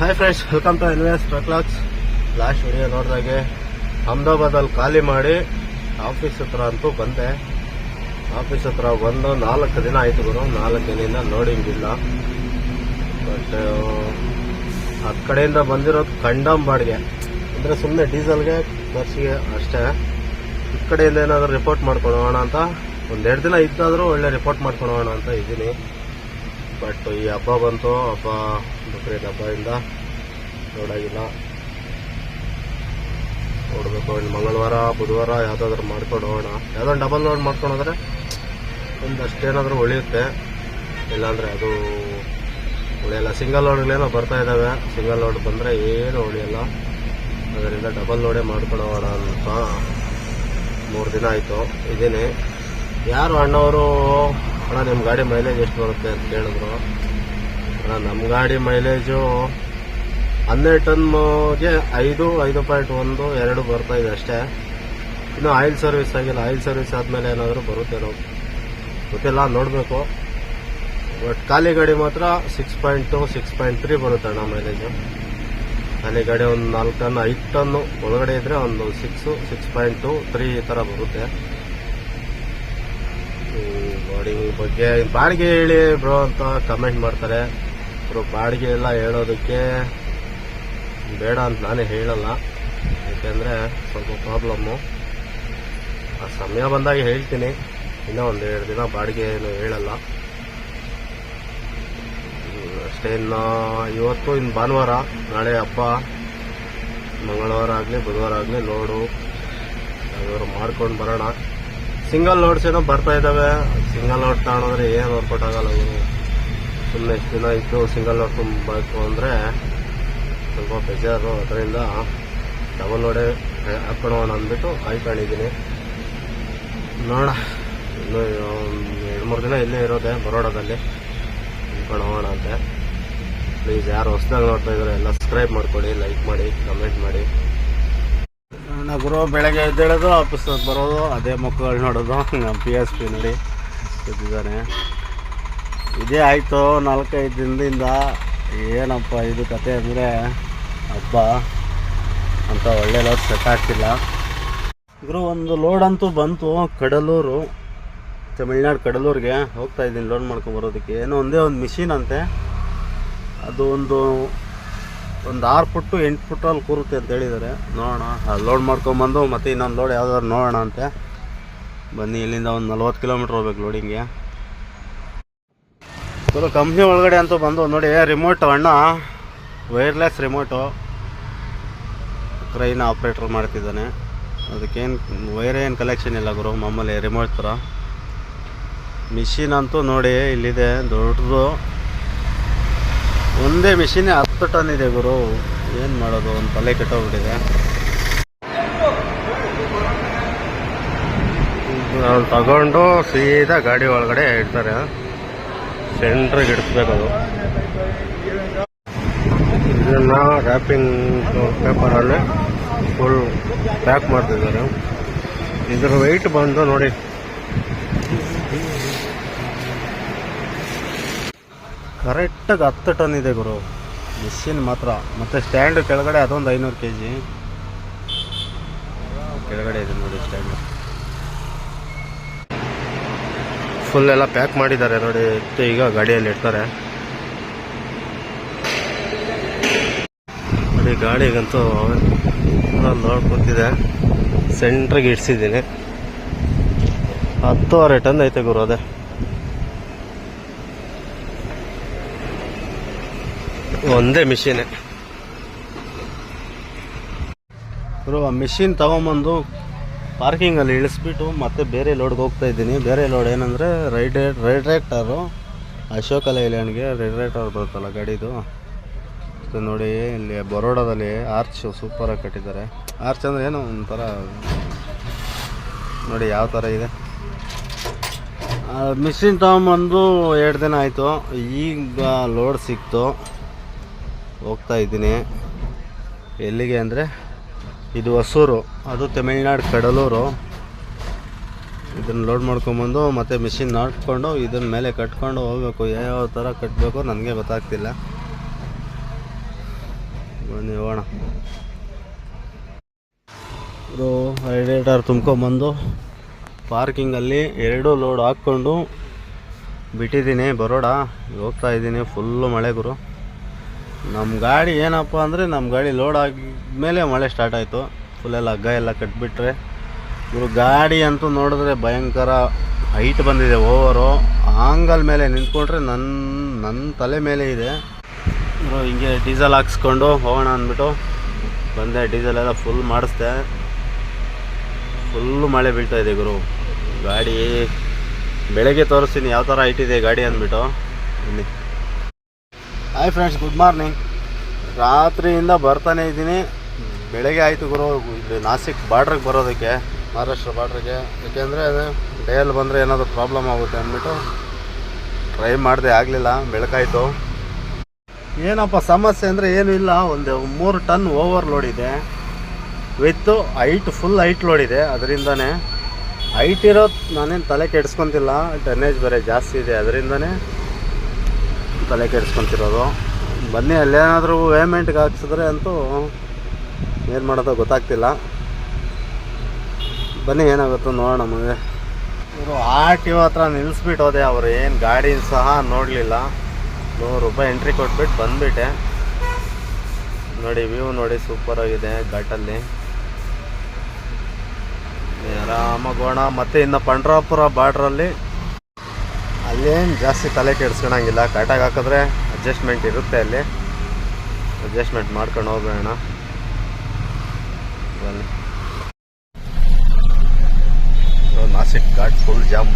Hi friends, welcome to NVS truck logs. Last video ನೋಡಿದಾಗೆ ಅಹಮದಾಬಾದಲ್ಲಿ ಖಾಲಿ ಮಾಡಿ ಆಫೀಸ್ ಹತ್ರ ಅಂತೂ ಬಂದೆ. ಆಫೀಸ್ ಹತ್ರ ಬಂದು 4 ದಿನ ಆಯಿತು ಗುರು. 4 ದಿನದಿಂದ ಲೋಡಿಂಗ್ ಇಲ್ಲ. ಬಟ್ ಆ ಕಡೆಯಿಂದ ಬಂದಿರೋದು ಕಂಡಮ್ ಬಾಡಿಗೆ, ಅಂದರೆ ಸುಮ್ಮನೆ ಡೀಸೆಲ್ಗೆ ಖರ್ಚಿಗೆ ಅಷ್ಟೇ. ಈ ಕಡೆಯಿಂದ ಏನಾದರೂ ರಿಪೋರ್ಟ್ ಮಾಡ್ಕೊಳೋಣ ಅಂತ, 1-2 ದಿನ ಇದ್ದಾದರೂ ಒಳ್ಳೆ ರಿಪೋರ್ಟ್ ಮಾಡ್ಕೊಳೋಣ ಅಂತ ಇದ್ದೀನಿ. ಬಟ್ ಈ ಹಬ್ಬ ಬಂತು, ಬಕ್ರೀದ್ ಹಬ್ಬದಿಂದ ನೋಡಾಗಿಲ್ಲ. ನೋಡಬೇಕು, ಇನ್ನು ಮಂಗಳವಾರ ಬುಧವಾರ ಯಾವುದಾದ್ರೂ ಮಾಡ್ಕೊಂಡು ಹೋಗೋಣ. ಯಾವುದೊಂದು ಡಬಲ್ ಲೋಡ್ ಮಾಡ್ಕೊಂಡೋದ್ರೆ ಒಂದಷ್ಟೇನಾದರೂ ಉಳಿಯುತ್ತೆ, ಇಲ್ಲಾಂದರೆ ಅದು ಉಳಿಯಲ್ಲ. ಸಿಂಗಲ್ ಲೋಡ್ಗಳೇನೋ ಬರ್ತಾ ಇದ್ದಾವೆ, ಸಿಂಗಲ್ ಲೋಡ್ ಬಂದರೆ ಏನೂ ಉಳಿಯಲ್ಲ. ಅದರಿಂದ ಡಬಲ್ ಲೋಡೇ ಮಾಡ್ಕೊಂಡು ಹೋಗೋಣ ಅಂತ 3 ದಿನ ಆಯಿತು ಇದ್ದೀನಿ. ಯಾರು ಅಣ್ಣವರು ಅಣ್ಣ ನಿಮ್ಮ ಗಾಡಿ ಮೈಲೇಜ್ ಎಷ್ಟು ಬರುತ್ತೆ ಅಂತ ಕೇಳಿದ್ರು. ಅಣ್ಣ ನಮ್ಮ ಗಾಡಿ ಮೈಲೇಜು 12 ಟನ್ಗೆ 5.1 2 ಬರ್ತಾ ಇದೆ ಅಷ್ಟೇ. ಇನ್ನು ಆಯಿಲ್ ಸರ್ವಿಸ್ ಆಗಿಲ್ಲ. ಆಯಿಲ್ ಸರ್ವಿಸ್ ಆದಮೇಲೆ ಏನಾದರೂ ಬರುತ್ತೇನೋ ಗೊತ್ತಿಲ್ಲ, ನೋಡಬೇಕು. ಬಟ್ ಖಾಲಿ ಗಾಡಿ ಮಾತ್ರ 6.2 6.3 ಬರುತ್ತೆ ಅಣ್ಣ ಮೈಲೇಜು. ಖಾಲಿ ಗಾಡಿ ಒಂದು 4 ಟನ್ 5 ಟನ್ನು ಒಳಗಡೆ ಇದ್ದರೆ ಒಂದು 6 6.2 3 ಈ ಥರ ಬರುತ್ತೆ. ಲೋಡಿಂಗ್ ಬಗ್ಗೆ ಬಾಡಿಗೆ ಹೇಳಿ ಬ್ರೋ ಅಂತ ಕಮೆಂಟ್ ಮಾಡ್ತಾರೆ. ಬ್ರೋ ಬಾಡಿಗೆ ಎಲ್ಲ ಹೇಳೋದಕ್ಕೆ ಬೇಡ ಅಂತ ನಾನೇ ಹೇಳಲ್ಲ, ಯಾಕೆಂದರೆ ಸ್ವಲ್ಪ ಪ್ರಾಬ್ಲಮ್ಮು. ಆ ಸಮಯ ಬಂದಾಗ ಹೇಳ್ತೀನಿ. ಇನ್ನೂ 1-2 ದಿನ ಬಾಡಿಗೆ ಏನು ಹೇಳಲ್ಲ ಅಷ್ಟೇ. ಇನ್ನು ಇವತ್ತು ಇನ್ನು ಭಾನುವಾರ, ನಾಳೆ ಹಬ್ಬ. ಮಂಗಳವಾರ ಆಗಲಿ ಬುಧವಾರ ಆಗಲಿ ಲೋಡು ಯಾವ್ದಾದ್ರು ಮಾಡ್ಕೊಂಡು ಬರೋಣ. ಸಿಂಗಲ್ ಲೋಡ್ಸ್ ಏನೋ ಬರ್ತಾ ಇದ್ದಾವೆ. ಸಿಂಗಲ್ ಲೋಡ್ ತಗೊಂಡ್ರೆ ಏನು ವರ್ಕೌಟ್ ಆಗಲ್ಲ. ಸುಮ್ಮನೆ ಎಷ್ಟು ದಿನ ಇದ್ದು ಸಿಂಗಲ್ ಲೋಡ್ ತುಂಬಬೇಕು ಅಂದರೆ ಸ್ವಲ್ಪ ಬೇಜಾರು. ಅದರಿಂದ ಡಬಲ್ ಲೋಡೇ ಹಾಕ್ಕೊಳ್ಳೋಣ ಅಂದ್ಬಿಟ್ಟು ಕಾಯ್ಕೊಂಡಿದ್ದೀನಿ. ನೋಡೋಣ, ಇನ್ನೂ 2-3 ದಿನ ಇಲ್ಲೇ ಇರೋದೆ ಬರೋಡದಲ್ಲಿ, ನಿಂತ್ಕೊಂಡು ಹೋಗೋಣ ಅಂತೆ. ಪ್ಲೀಸ್ ಯಾರು ಹೊಸದಾಗಿ ನೋಡ್ತಾ ಇದ್ದಾರೆ ಎಲ್ಲ ಸಬ್ಸ್ಕ್ರೈಬ್ ಮಾಡ್ಕೊಳ್ಳಿ, ಲೈಕ್ ಮಾಡಿ, ಕಮೆಂಟ್ ಮಾಡಿ. ಗುರು ಬೆಳಗ್ಗೆ ಎದ್ದೇಳೋದು, ಆಫೀಸ್ ಬರೋದು, ಅದೇ ಮಕ್ಕಳು ನೋಡೋದು. PSP ನೋಡಿ ಇದ್ದಾನೆ. ಇದೇ ಆಯಿತು 4-5 ದಿನದಿಂದ. ಏನಪ್ಪ ಇದು ಕತೆ ಅಂದರೆ ಹಬ್ಬ ಅಂತ ಒಳ್ಳೆ ಲೋಡ್ ಸೆಟ್ ಆಗ್ತಿಲ್ಲ ಗುರು. ಒಂದು ಲೋಡ್ ಅಂತೂ ಬಂತು, ಕಡಲೂರು, ತಮಿಳ್ನಾಡು ಕಡಲೂರಿಗೆ ಹೋಗ್ತಾ ಇದ್ದೀನಿ ಲೋಡ್ ಮಾಡ್ಕೊಂಬರೋದಕ್ಕೆ. ಏನೋ ಒಂದೇ ಒಂದು ಮಿಷಿನ್ ಅಂತೆ, ಅದು ಒಂದು 6 ಫುಟ್ಟು 8 ಫುಟ್ಟಲ್ಲಿ ಕೂರುತ್ತೆ ಅಂತ ಹೇಳಿದ್ದಾರೆ. ನೋಡೋಣ, ಲೋಡ್ ಮಾಡ್ಕೊಂಬಂದು ಮತ್ತೆ ಇನ್ನೊಂದು ಲೋಡ್ ಯಾವ್ದಾದ್ರು ನೋಡೋಣ ಅಂತೆ. ಬನ್ನಿ, ಇಲ್ಲಿಂದ ಒಂದು 40 ಕಿಲೋಮೀಟ್ರ್ ಹೋಗ್ಬೇಕು ಲೋಡಿಂಗ್ಗೆ. ಸೊ ಕಂಪ್ನಿ ಒಳಗಡೆ ಅಂತೂ ಬಂದು ನೋಡಿ, ರಿಮೋಟು ಅಣ್ಣ ವೈರ್ಲೆಸ್ ರಿಮೋಟು ಕ್ರೈನ್ ಆಪ್ರೇಟರ್ ಮಾಡ್ತಿದ್ದಾನೆ. ಅದಕ್ಕೇನು ವೈರೇನು ಕಲೆಕ್ಷನ್ ಇಲ್ಲ ಗುರು, ಮಾಮೂಲಿ ರಿಮೋಟ್ ಥರ. ಮಿಷಿನ್ ಅಂತೂ ನೋಡಿ ಇಲ್ಲಿದೆ, ದೊಡ್ಡದು. ಒಂದೇ ಮಿಷಿನೇ 10 ಟನ್ ಇದೆ ಗುರು. ಏನು ಮಾಡೋದು, ಒಂದು ತಲೆ ಕೆಟ್ಟೋಗ್ಬಿಟ್ಟಿದೆ. ನಾವು ತಗೊಂಡು ಸೀದಾ ಗಾಡಿ ಒಳಗಡೆ ಇಡ್ತಾರೆ, ಸೆಂಟ್ರಿಗೆ ಇಡಿಸ್ಬೇಕದು. ಇದನ್ನು ರ್ಯಾಪಿಂಗ್ ಪೇಪರಲ್ಲಿ ಫುಲ್ ಪ್ಯಾಕ್ ಮಾಡ್ತಿದ್ದಾರೆ. ಇದರ ವೆಯ್ಟ್ ಬಂದು ನೋಡಿ ಕರೆಕ್ಟಾಗಿ 10 ಟನ್ ಇದೆ ಗುರು ಮಿಷಿನ್ ಮಾತ್ರ. ಮತ್ತು ಸ್ಟ್ಯಾಂಡು ಕೆಳಗಡೆ ಅದೊಂದು 500 kg ಕೆಳಗಡೆ ಇದೆ ನೋಡಿ ಸ್ಟ್ಯಾಂಡು. ಫುಲ್ ಎಲ್ಲ ಪ್ಯಾಕ್ ಮಾಡಿದ್ದಾರೆ ನೋಡಿ. ಈಗ ಗಾಡಿಯಲ್ಲಿ ಇಡ್ತಾರೆ ನೋಡಿ. ಗಾಡಿಗಂತೂ ಲೋಡ್ ಕೂತಿದೆ, ಸೆಂಟ್ರಿಗೆ ಇಡ್ಸಿದ್ದೀನಿ. 10.5 ಟನ್ ಐತೆ ಗುರು. ಅದೇ ಒಂದೇ ಮಿಷಿನೇ ಗುರು. ಆ ಮಿಷಿನ್ ತಗೊಂಬಂದು ಪಾರ್ಕಿಂಗಲ್ಲಿ ಇಳಿಸ್ಬಿಟ್ಟು ಮತ್ತೆ ಬೇರೆ ಲೋಡ್ಗೆ ಹೋಗ್ತಾ ಇದ್ದೀನಿ. ಬೇರೆ ಲೋಡ್ ಏನಂದರೆ ರೈಡ್ರೇಕ್ಟರು, ಅಶೋಕ ಲೈಲ್ಯಾಂಡ್ಗೆ ರೈಡ್ರೇಕ್ಟರ್ ಬರುತ್ತಲ್ಲ ಗಾಡಿದು. ನೋಡಿ ಇಲ್ಲಿ ಬರೋಡಾದಲ್ಲಿ ಆರ್ಚ್ ಸೂಪರಾಗಿ ಕಟ್ಟಿದ್ದಾರೆ. ಆರ್ಚ್ ಅಂದರೆ ಏನೋ ಒಂಥರ ನೋಡಿ ಯಾವ ಥರ ಇದೆ. ಮಿಷಿನ್ ತಗೊಂಬಂದು 2 ದಿನ ಆಯಿತು. ಈಗ ಲೋಡ್ ಸಿಕ್ತು, ಹೋಗ್ತಾ ಇದ್ದೀನಿ. ಎಲ್ಲಿಗೆ ಅಂದರೆ ಇದು ಹೊಸೂರು, ಅದು ತಮಿಳ್ನಾಡು ಕಡಲೂರು. ಇದನ್ನು ಲೋಡ್ ಮಾಡ್ಕೊಂಬಂದು ಮತ್ತೆ ಮಿಷಿನ್ ನಾಟ್ಕೊಂಡು ಇದನ್ನ ಮೇಲೆ ಕಟ್ಕೊಂಡು ಹೋಗಬೇಕು. ಯಾವ ಥರ ಕಟ್ಟಬೇಕು ನನಗೆ ಗೊತ್ತಾಗ್ತಿಲ್ಲ. ಬನ್ನಿ ಹೋಗೋಣ. ಇದು ರೇಡಿಯೇಟರ್ ತುಂಬ್ಕೊಂಬಂದು ಪಾರ್ಕಿಂಗಲ್ಲಿ 2 ಲೋಡ್ ಹಾಕ್ಕೊಂಡು ಬಿಟ್ಟಿದ್ದೀನಿ. ಬರೋಡ ಹೋಗ್ತಾ ಇದ್ದೀನಿ. ಫುಲ್ಲು ಮಳೆ ಗುರು. ನಮ್ಮ ಗಾಡಿ ಏನಪ್ಪ ಅಂದರೆ ನಮ್ಮ ಗಾಡಿ ಲೋಡ್ ಆದಮೇಲೆ ಮಳೆ ಸ್ಟಾರ್ಟ್ ಆಯಿತು. ಫುಲ್ಲೆಲ್ಲ ಹಗ್ಗ ಎಲ್ಲ ಕಟ್ಬಿಟ್ರೆ ಗುರು. ಗಾಡಿ ಅಂತೂ ನೋಡಿದ್ರೆ ಭಯಂಕರ ಹೈಟ್ ಬಂದಿದೆ. ಓವರು ಆಂಗಲ್ ಮೇಲೆ ನಿಂತ್ಕೊಂಡ್ರೆ ನನ್ನ ತಲೆ ಮೇಲೆ ಇದೆ ಗುರು. ಹಿಂಗೆ ಡೀಸೆಲ್ ಹಾಕ್ಸ್ಕೊಂಡು ಹೋಗೋಣ ಅಂದ್ಬಿಟ್ಟು ಬಂದೆ. ಡೀಸೆಲ್ ಎಲ್ಲ ಫುಲ್ ಮಾಡಿಸ್ದೆ. ಫುಲ್ಲು ಮಳೆ ಬೀಳ್ತಾ ಇದೆ ಗುರು. ಗಾಡಿ ಬೆಳಗ್ಗೆ ತೋರಿಸ್ತೀನಿ ಯಾವ ಥರ ಹೈಟ್ ಇದೆ ಗಾಡಿ ಅಂದ್ಬಿಟ್ಟು. ಇಲ್ಲಿ ಹಾಯ್ ಫ್ರೆಂಡ್ಸ್, ಗುಡ್ ಮಾರ್ನಿಂಗ್. ರಾತ್ರಿಯಿಂದ ಬರ್ತಾನೆ ಇದ್ದೀನಿ. ಬೆಳಗ್ಗೆ ಆಯಿತು ಗುರು ಇಲ್ಲಿ ನಾಸಿಕ್ ಬಾರ್ಡ್ರಿಗೆ ಬರೋದಕ್ಕೆ, ಮಹಾರಾಷ್ಟ್ರ ಬಾರ್ಡ್ರಿಗೆ. ಯಾಕೆಂದರೆ ಅದು ಡೇಯಲ್ಲಿ ಬಂದರೆ ಏನಾದರೂ ಪ್ರಾಬ್ಲಮ್ ಆಗುತ್ತೆ ಅಂದ್ಬಿಟ್ಟು ಟ್ರೈ ಮಾಡಿದೆ, ಆಗಲಿಲ್ಲ. ಬೆಳಕಾಯಿತು. ಏನಪ್ಪ ಸಮಸ್ಯೆ ಅಂದರೆ ಏನೂ ಇಲ್ಲ. ಒಂದು 3 ಟನ್ ಓವರ್ ಇದೆ ವಿತ್ತು ಹೈಟ್, ಫುಲ್ ಹೈಟ್ ಲೋಡ್ ಇದೆ. ಅದರಿಂದನೇ ಹೈಟ್ ಇರೋದು ನಾನೇನು ತಲೆ ಕೆಡಿಸ್ಕೊತಿಲ್ಲ. ಟನ್ನೇಜ್ ಬೇರೆ ಜಾಸ್ತಿ ಇದೆ, ಅದರಿಂದನೇ ತಲೆ ಕೆಡಿಸ್ಕೊತಿರೋದು. ಬನ್ನಿ, ಅಲ್ಲೇನಾದರೂ ಪೇಮೆಂಟ್ಗೆ ಹಾಕ್ಸಿದ್ರೆ ಅಂತೂ ಏನು ಮಾಡೋದೋ ಗೊತ್ತಾಗ್ತಿಲ್ಲ. ಬನ್ನಿ ಏನಾಗುತ್ತೋ ನೋಡೋಣ. ನಮಗೆ ಇವರು RTO ಹತ್ರ ನಿಲ್ಲಿಸ್ಬಿಟ್ಟು ಹೋದೆ. ಅವರು ಏನು ಗಾಡಿ ಸಹ ನೋಡಲಿಲ್ಲ. 100 ರೂಪಾಯಿ ಎಂಟ್ರಿ ಕೊಟ್ಬಿಟ್ಟು ಬಂದುಬಿಟ್ಟೆ. ನೋಡಿ ವ್ಯೂ ನೋಡಿ, ಸೂಪರಾಗಿದೆ ಘಾಟಲ್ಲಿ. ಆರಾಮಾಗಿ ಹೋಗೋಣ. ಮತ್ತು ಇನ್ನು ಪಂಡ್ರಾಪುರ ಬಾರ್ಡ್ರಲ್ಲಿ ಅಲ್ಲೇನು ಜಾಸ್ತಿ ತಲೆ ಕೆಡಿಸ್ಕೊಳಂಗಿಲ್ಲ. ಕಾಟಾಗಿ ಹಾಕಿದ್ರೆ ಅಡ್ಜಸ್ಟ್ಮೆಂಟ್ ಇರುತ್ತೆ, ಅಲ್ಲಿ ಅಡ್ಜಸ್ಟ್ಮೆಂಟ್ ಮಾಡ್ಕೊಂಡು ಹೋಗೋಣ. ಬನ್ನಿ. Nashik ghat full jam.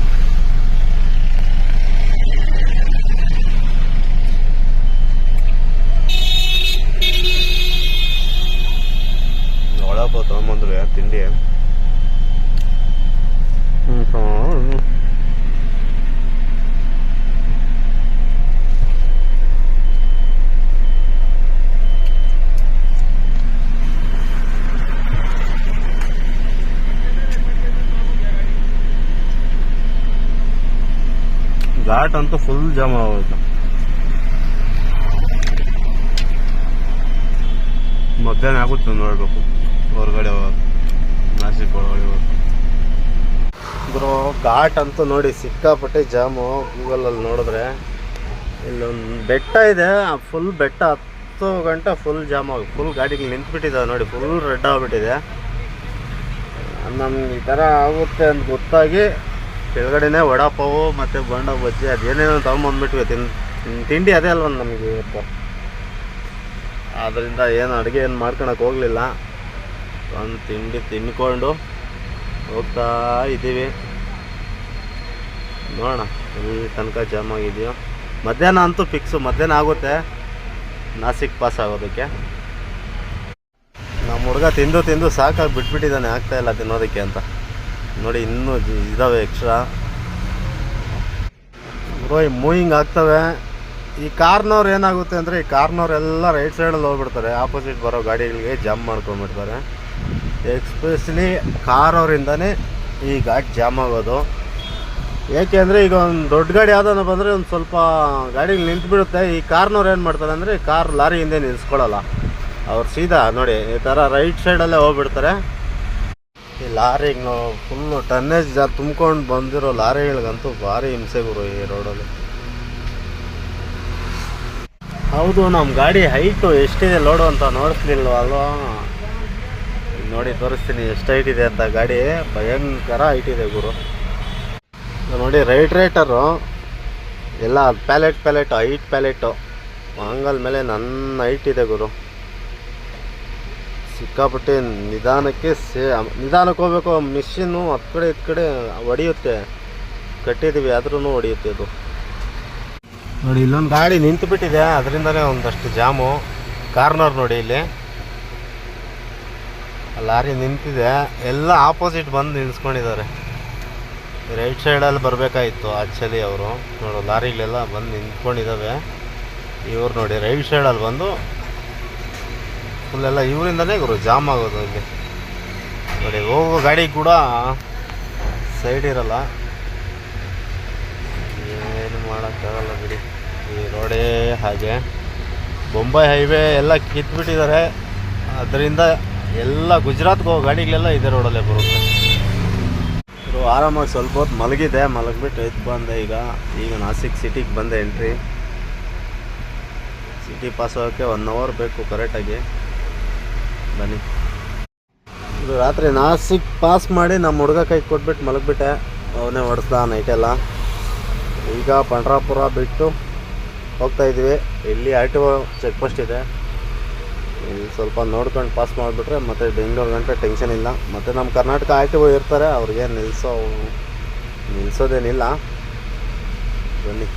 ಒಳಗೆ ತೊಗೊಂಬಂದ್ರು ತಿಂಡಿ. ಘಾಟ್ ಅಂತೂ ಫುಲ್ ಜಾಮ್ ಆಗೋಯ್ತು. ಮಧ್ಯಾಹ್ನ ಆಗುತ್ತೆ ನೋಡ್ಬೇಕು ಹೊರಗಡೆ ನಾಸಿಕ್ ಒಳಗಡೆ ಗುರು. ಘಾಟ್ ಅಂತೂ ನೋಡಿ ಸಿಕ್ಕಾಪಟ್ಟೆ ಜಾಮು. ಗೂಗಲಲ್ಲಿ ನೋಡಿದ್ರೆ ಇಲ್ಲೊಂದು ಬೆಟ್ಟ ಇದೆ, ಫುಲ್ ಬೆಟ್ಟ 10 ಗಂಟೆ ಫುಲ್ ಜಾಮ್ ಆಗಿ ಫುಲ್ ಗಾಡಿಗೆ ನಿಂತ್ಬಿಟ್ಟಿದ್ದಾವೆ ನೋಡಿ. ಫುಲ್ ರೆಡ್ ಆಗಿಬಿಟ್ಟಿದೆ. ನಮ್ಗೆ ಈ ಥರ ಆಗುತ್ತೆ ಅಂತ ಗೊತ್ತಾಗಿ ಕೆಳಗಡೆನೇ ವಡಾಪಾವು ಮತ್ತು ಬೋಂಡ ಬಜ್ಜಿ ಅದೇನೇನೋ ತೊಗೊಂಬಂದ್ಬಿಟ್ವಿ. ತಿಂಡಿ ಅದೇ ಅಲ್ವ ನಮಗೆ ಇವತ್ತು. ಆದ್ದರಿಂದ ಏನು ಅಡುಗೆ ಏನು ಮಾಡ್ಕೊಳಕ್ಕೆ ಹೋಗಲಿಲ್ಲ. ಒಂದು ತಿಂಡಿ ತಿನ್ಕೊಂಡು ಹೋಗ್ತಾ ಇದ್ದೀವಿ. ನೋಡೋಣ ಇಲ್ಲಿ ತನಕ ಜಾಮ್ ಆಗಿದೆಯೋ. ಮಧ್ಯಾಹ್ನ ಅಂತೂ ಫಿಕ್ಸು, ಮಧ್ಯಾಹ್ನ ಆಗುತ್ತೆ ನಾಸಿಕ್ ಪಾಸ್ ಆಗೋದಕ್ಕೆ. ನಮ್ಮ ಹುಡುಗ ತಿಂದು ಸಾಕಾಗಿ ಬಿಟ್ಬಿಟ್ಟಿದ್ದಾನೆ, ಆಗ್ತಾಯಿಲ್ಲ ತಿನ್ನೋದಕ್ಕೆ ಅಂತ. ನೋಡಿ ಇನ್ನೂ ಇದ್ದಾವೆ ಎಕ್ಸ್ಟ್ರಾ ಬ್ರೋ. ಈ ಮೂವಿಂಗ್ ಆಗ್ತವೆ. ಈ ಕಾರ್ನವ್ರು ಏನಾಗುತ್ತೆ ಅಂದರೆ, ಈ ಕಾರ್ನವ್ರೆಲ್ಲ ರೈಟ್ ಸೈಡಲ್ಲಿ ಹೋಗ್ಬಿಡ್ತಾರೆ. ಆಪೋಸಿಟ್ ಬರೋ ಗಾಡಿಗಳಿಗೆ ಜಾಮ್ ಮಾಡ್ಕೊಂಡ್ಬಿಡ್ತಾರೆ. ಎಕ್ಸ್ಪೆಷಲಿ ಕಾರ್ ಅವರಿಂದನೇ ಈ ಘಾಟ್ ಜಾಮ್ ಆಗೋದು. ಏಕೆ ಅಂದರೆ ಈಗ ಒಂದು ದೊಡ್ಡ ಗಾಡಿ ಯಾವುದನ್ನ ಬಂದರೆ ಒಂದು ಸ್ವಲ್ಪ ಗಾಡಿಗೆ ನಿಂತುಬಿಡುತ್ತೆ. ಈ ಕಾರ್ನವ್ರು ಏನು ಮಾಡ್ತಾರೆ ಅಂದರೆ, ಕಾರ್ ಲಾರಿ ಹಿಂದೆ ನಿಲ್ಲಿಸ್ಕೊಳ್ಳಲ್ಲ. ಅವ್ರು ಸೀದಾ ನೋಡಿ ಈ ಥರ ರೈಟ್ ಸೈಡಲ್ಲೇ ಹೋಗ್ಬಿಡ್ತಾರೆ. ಈ ಲಾರಿಗೆ ನಾವು ಫುಲ್ಲು ಟನ್ನೇಜ್ ತುಂಬ್ಕೊಂಡು ಬಂದಿರೋ ಲಾರಿಗಳಿಗಂತೂ ಭಾರಿ ಹಿಂಸೆ ಗುರು ಈ ರೋಡಲ್ಲಿ. ಹೌದು, ನಮ್ಮ ಗಾಡಿ ಹೈಟು ಎಷ್ಟಿದೆ ಲೋಡು ಅಂತ ನೋಡಿಸ್ಲಿಲ್ಲ ಅಲ್ವಾ? ನೋಡಿ ತೋರಿಸ್ತೀನಿ ಎಷ್ಟು ಹೈಟ್ ಇದೆ ಅಂತ. ಗಾಡಿ ಭಯಂಕರ ಹೈಟ್ ಇದೆ ಗುರು. ನೋಡಿ ರೈಟರು ಎಲ್ಲ ಪ್ಯಾಲೆಟ್ ಹೈಟ್ ಪ್ಯಾಲೆಟು ಆಂಗಲ್ ಮೇಲೆ ನನ್ನ ಹೈಟ್ ಇದೆ ಗುರು. ಸಿಕ್ಕಾಪಟ್ಟೆ ನಿಧಾನಕ್ಕೆ ನಿಧಾನಕ್ಕೆ ಹೋಗ್ಬೇಕು. ಮಿಷಿನ್ನು ಹತ್ತು ಕಡೆ ಇತ್ತು ಕಡೆ ಹೊಡೆಯುತ್ತೆ. ಕಟ್ಟಿದ್ದೀವಿ ಆದ್ರೂ ಹೊಡೆಯುತ್ತೆ ಅದು. ನೋಡಿ ಇಲ್ಲೊಂದು ಗಾಡಿ ನಿಂತು ಬಿಟ್ಟಿದೆ, ಅದರಿಂದನೇ ಒಂದಷ್ಟು ಜಾಮು. ಕಾರ್ನರ್ ನೋಡಿ ಇಲ್ಲಿ ಲಾರಿ ನಿಂತಿದೆ, ಎಲ್ಲ ಆಪೋಸಿಟ್ ಬಂದು ನಿಲ್ಲಿಸ್ಕೊಂಡಿದ್ದಾರೆ. ರೈಟ್ ಸೈಡಲ್ಲಿ ಬರಬೇಕಾಗಿತ್ತು ಆ್ಯಕ್ಚುಲಿ ಅವರು. ನೋಡು ಲಾರಿಗಳೆಲ್ಲ ಬಂದು ನಿಂತ್ಕೊಂಡಿದ್ದಾವೆ. ಇವ್ರು ನೋಡಿ ರೈಟ್ ಸೈಡಲ್ಲಿ ಬಂದು ಫುಲ್ಲೆಲ್ಲ ಇವರಿಂದನೇ ಗುರು ಜಾಮ್ ಆಗೋದು ಇಲ್ಲಿ. ನೋಡಿ ಹೋಗೋ ಗಾಡಿ ಕೂಡ ಸೈಡ್ ಇರಲ್ಲ, ಏನು ಮಾಡೋಕ್ಕಾಗಲ್ಲ ಬಿಡಿ. ಈ ರೋಡೇ ಹಾಗೆ. ಬೊಂಬೈ ಹೈವೇ ಎಲ್ಲ ಕಿತ್ಬಿಟ್ಟಿದ್ದಾರೆ. ಅದರಿಂದ ಎಲ್ಲ ಗುಜರಾತ್ಗೆ ಹೋಗೋ ಗಾಡಿಗಳೆಲ್ಲ ಇದೇ ರೋಡಲ್ಲೇ ಬರುತ್ತೆ. ಆರಾಮಾಗಿ ಸ್ವಲ್ಪ ಹೊತ್ತು ಮಲಗಿದೆ, ಮಲಗಿಬಿಟ್ಟು ಎದ್ದು ಬಂದೆ. ಈಗ ನಾಸಿಕ್ ಸಿಟಿಗೆ ಬಂದೆ. ಎಂಟ್ರಿ ಸಿಟಿ ಪಾಸ್ ಆಗೋಕ್ಕೆ 1 ಅವರ್ ಬೇಕು ಕರೆಕ್ಟಾಗಿ. ಬನ್ನಿ. ಇದು ರಾತ್ರಿ ನಾಸಿಕ್ ಪಾಸ್ ಮಾಡಿ ನಮ್ಮ ಹುಡುಗ ಕೈಗೆ ಕೊಟ್ಬಿಟ್ಟು ಮಲಗಿಬಿಟ್ಟೆ. ಅವನೇ ಹೊಡೆಸ್ದ ನೈಟೆಲ್ಲ. ಈಗ ಪಂಡ್ರಾಪುರ ಬಿಟ್ಟು ಹೋಗ್ತಾಯಿದ್ವಿ. ಇಲ್ಲಿ RTO ಚೆಕ್ ಪೋಸ್ಟ್ ಇದೆ. ಇಲ್ಲಿ ಸ್ವಲ್ಪ ನೋಡ್ಕೊಂಡು ಪಾಸ್ ಮಾಡಿಬಿಟ್ರೆ ಮತ್ತು ಬೆಂಗಳೂರು ಗಂಟೆ ಟೆನ್ಷನ್ ಇಲ್ಲ. ಮತ್ತು ನಮ್ಮ ಕರ್ನಾಟಕ RTO ಇರ್ತಾರೆ, ಅವ್ರಿಗೆ ನಿಲ್ಲಿಸೋದೇನಿಲ್ಲ. ಬನ್ನಿ.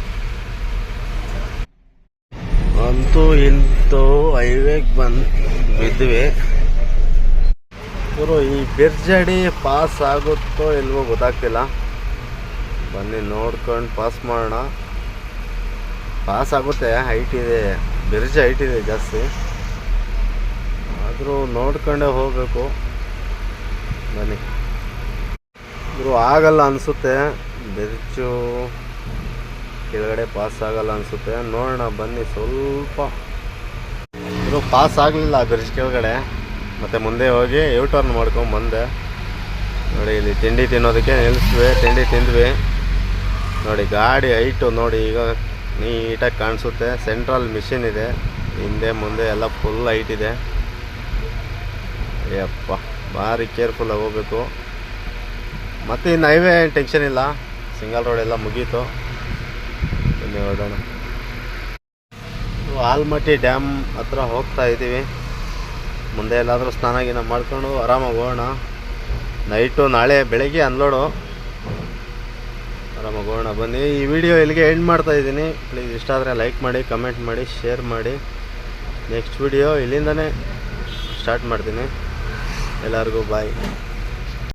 ಅಂತೂ ಇಂತೂ ಹೈವೇಗೆ ಬಿದ್ವಿ. ಇವರು ಈ ಬಿರ್ಜಡಿ ಪಾಸ್ ಆಗುತ್ತೋ ಇಲ್ವೋ ಗೊತ್ತಾಗ್ತಿಲ್ಲ. ಬನ್ನಿ ನೋಡ್ಕೊಂಡು ಪಾಸ್ ಮಾಡೋಣ. ಪಾಸ್ ಆಗುತ್ತೆ, ಹೈಟ್ ಇದೆ, ಬ್ರಿಡ್ಜ್ ಹೈಟ್ ಇದೆ ಜಾಸ್ತಿ, ಆದರೂ ನೋಡ್ಕೊಂಡೇ ಹೋಗಬೇಕು. ಬನ್ನಿ. ಇವರು ಆಗಲ್ಲ ಅನಿಸುತ್ತೆ, ಬ್ರಿಡ್ಜು ಕೆಳಗಡೆ ಪಾಸ್ ಆಗಲ್ಲ ಅನಿಸುತ್ತೆ. ನೋಡೋಣ ಬನ್ನಿ. ಸ್ವಲ್ಪ ಇವರು ಪಾಸ್ ಆಗಲಿಲ್ಲ ಬ್ರಿಡ್ಜ್ ಕೆಳಗಡೆ. ಮತ್ತು ಮುಂದೆ ಹೋಗಿ ಟರ್ನ್ ಮಾಡ್ಕೊಂಡು ಬಂದೆ. ನೋಡಿ ಇಲ್ಲಿ ತಿಂಡಿ ತಿನ್ನೋದಕ್ಕೆ ನಿಲ್ಲಿಸ್ವಿ. ತಿಂಡಿ ತಿಂದ್ವಿ. ನೋಡಿ ಗಾಡಿ ಹೈಟು ನೋಡಿ, ಈಗ ನೀಟಾಗಿ ಕಾಣಿಸುತ್ತೆ. ಸೆಂಟ್ರಲ್ ಮಿಷಿನ್ ಇದೆ, ಹಿಂದೆ ಮುಂದೆ ಎಲ್ಲ ಫುಲ್ ಹೈಟ್ ಇದೆ. ಯಪ್ಪ ಭಾರಿ ಕೇರ್ಫುಲ್ಲಾಗಿ ಹೋಗ್ಬೇಕು. ಮತ್ತು ಇನ್ನು ಹೈವೇ ಟೆನ್ಷನ್ ಇಲ್ಲ, ಸಿಂಗಲ್ ರೋಡ್ ಎಲ್ಲ ಮುಗೀತು. ಬನ್ನಿ ಹೊರಡೋಣ. ಆಲ್ಮಟ್ಟಿ ಡ್ಯಾಮ್ ಹತ್ರ ಹೋಗ್ತಾ ಇದ್ದೀವಿ. ಮುಂದೆ ಎಲ್ಲಾದರೂ ಸ್ನಾನ ಗಿನ ಮಾಡ್ಕೊಂಡು ಆರಾಮಾಗಿ ಹೋಗೋಣ. ನೈಟು ನಾಳೆ ಬೆಳಗ್ಗೆ ಅನ್ಲೋಡು. ಆರಾಮಾಗಿ ಹೋಗೋಣ. ಬನ್ನಿ. ಈ ವಿಡಿಯೋ ಇಲ್ಲಿಗೆ ಎಂಡ್ ಮಾಡ್ತಾಯಿದ್ದೀನಿ. ಪ್ಲೀಸ್ ಇಷ್ಟ ಆದರೆ ಲೈಕ್ ಮಾಡಿ, ಕಮೆಂಟ್ ಮಾಡಿ, ಶೇರ್ ಮಾಡಿ. ನೆಕ್ಸ್ಟ್ ವಿಡಿಯೋ ಇಲ್ಲಿಂದನೇ ಸ್ಟಾರ್ಟ್ ಮಾಡ್ತೀನಿ. ಎಲ್ಲರಿಗೂ ಬಾಯ್.